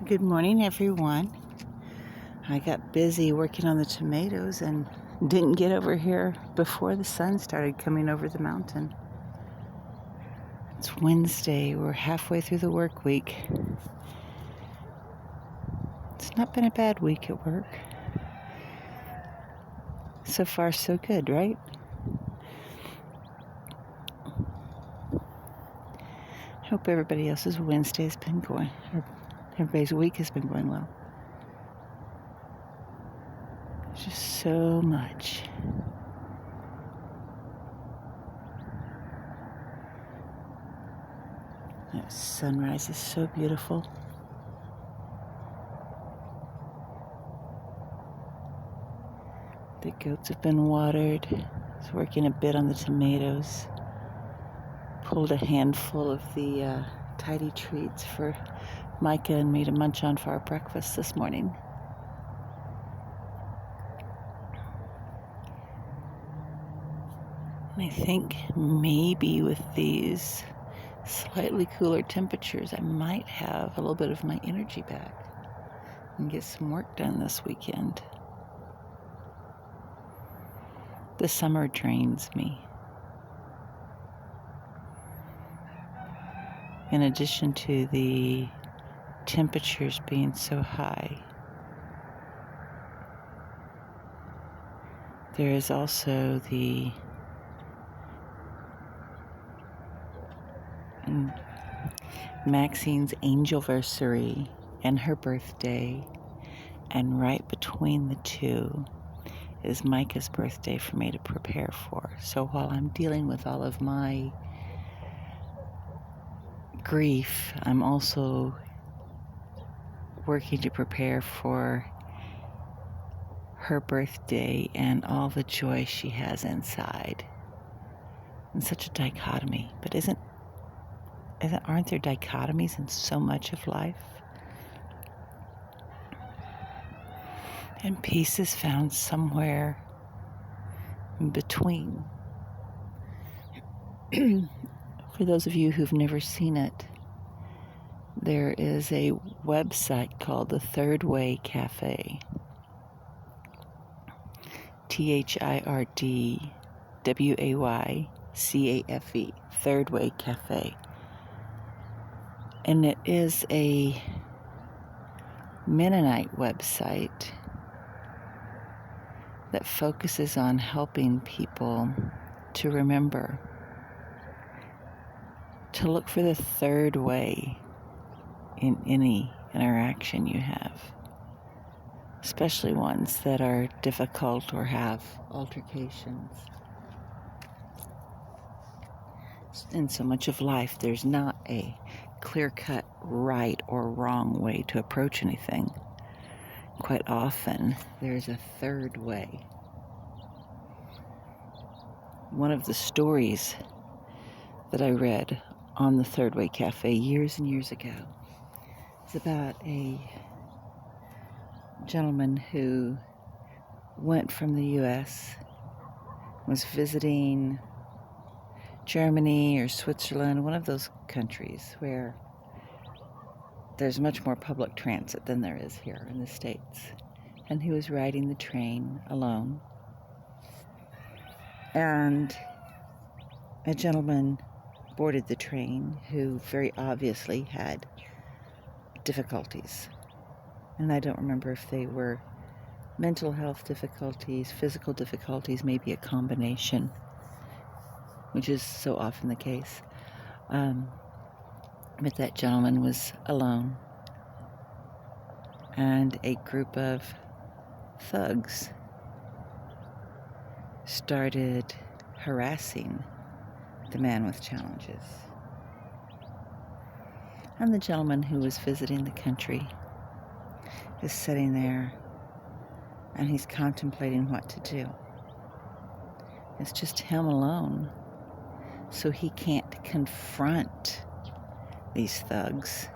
Good morning, everyone. I got busy working on the tomatoes and didn't get over here before the sun started coming over the mountain. It's Wednesday. We're halfway through the work week. It's not been a bad week at work. So far, so good, right? Hope everybody else's Wednesday has been going, or everybody's week has been going well. There's just so much. That sunrise is so beautiful. The goats have been watered. I was working a bit on the tomatoes. Pulled a handful of the tidy treats for Micah and me to munch on for our breakfast this morning. And I think maybe with these slightly cooler temperatures, I might have a little bit of my energy back and get some work done this weekend. The summer drains me. In addition to the temperatures being so high, there is also the Maxine's angelversary and her birthday, and right between the two is Micah's birthday for me to prepare for. So while I'm dealing with all of my grief, I'm also working to prepare for her birthday and all the joy she has inside. And such a dichotomy, but aren't there dichotomies in so much of life? And peace is found somewhere in between. For those of you who've never seen it, there is a website called the Third Way Cafe. ThirdWayCafe. Third Way Cafe. And it is a Mennonite website that focuses on helping people to remember to look for the third way in any interaction you have, especially ones that are difficult or have altercations. In so much of life, there's not a clear-cut right or wrong way to approach anything. Quite often, there's a third way. One of the stories that I read on the Third Way Cafe years and years ago is about a gentleman who went from the U.S., was visiting Germany or Switzerland, one of those countries where there's much more public transit than there is here in the States. And he was riding the train alone. And a gentleman boarded the train who very obviously had difficulties. And I don't remember if they were mental health difficulties, physical difficulties, maybe a combination, which is so often the case. But that gentleman was alone. And a group of thugs started harassing the man with challenges. And the gentleman who was visiting the country is sitting there and he's contemplating what to do. It's just him alone. So he can't confront these thugs.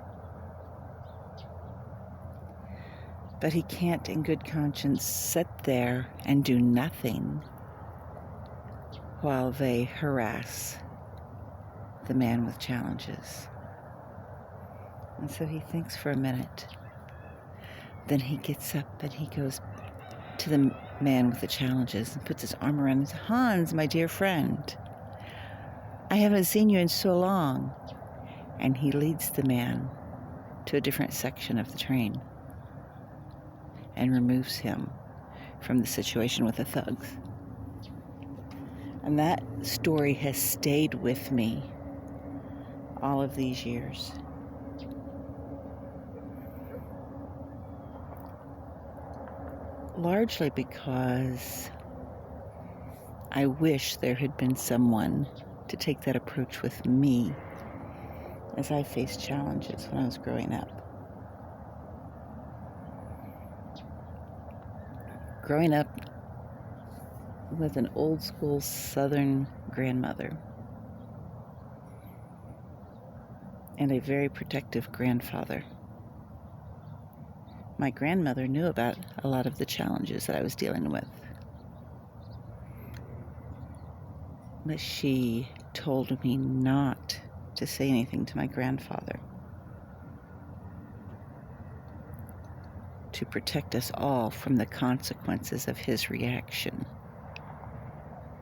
But he can't in good conscience sit there and do nothing while they harass the man with challenges. And so he thinks for a minute, Then he gets up and he goes to the man with the challenges and puts his arm around him and says, "Hans, my dear friend, I haven't seen you in so long." And he leads the man to a different section of the train and removes him from the situation with the thugs. And that story has stayed with me all of these years. Largely because I wish there had been someone to take that approach with me as I faced challenges when I was growing up. Growing up with an old school Southern grandmother and a very protective grandfather. My grandmother knew about a lot of the challenges that I was dealing with. But she told me not to say anything to my grandfather, to protect us all from the consequences of his reaction,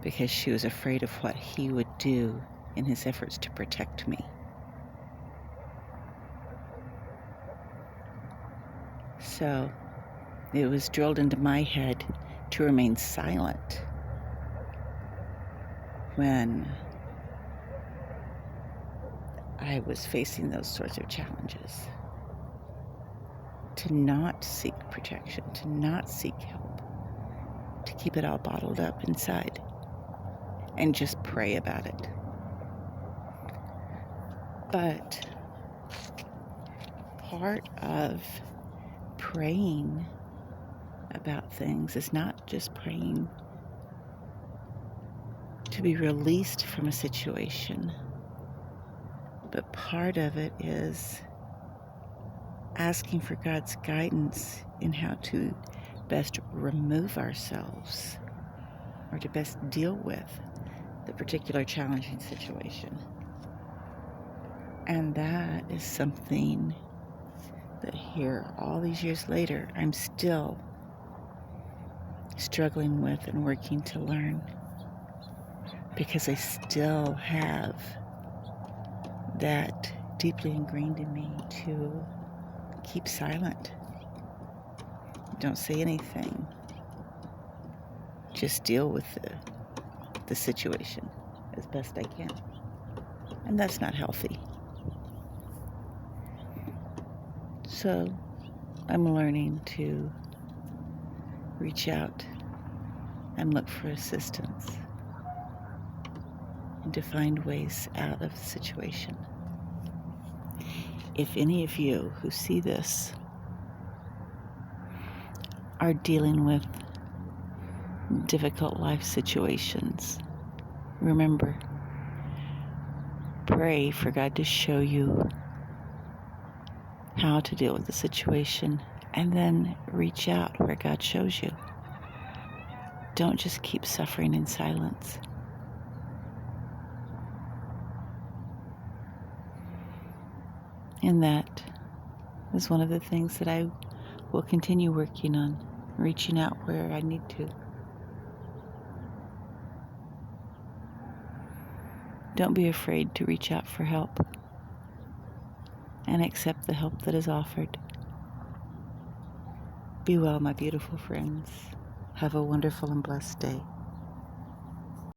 because she was afraid of what he would do in his efforts to protect me. So it was drilled into my head to remain silent when I was facing those sorts of challenges. To not seek protection, to not seek help, to keep it all bottled up inside and just pray about it. But part of praying about things is not just praying to be released from a situation, but part of it is asking for God's guidance in how to best remove ourselves or to best deal with the particular challenging situation. And that is something that here, all these years later, I'm still struggling with and working to learn, because I still have that deeply ingrained in me to keep silent. Don't say anything. Just deal with the situation as best I can. And that's not healthy. So I'm learning to reach out and look for assistance and to find ways out of the situation. If any of you who see this are dealing with difficult life situations, remember, pray for God to show you how to deal with the situation, and then reach out where God shows you. Don't just keep suffering in silence. And that is one of the things that I will continue working on, reaching out where I need to. Don't be afraid to reach out for help and accept the help that is offered. Be well, my beautiful friends. Have a wonderful and blessed day.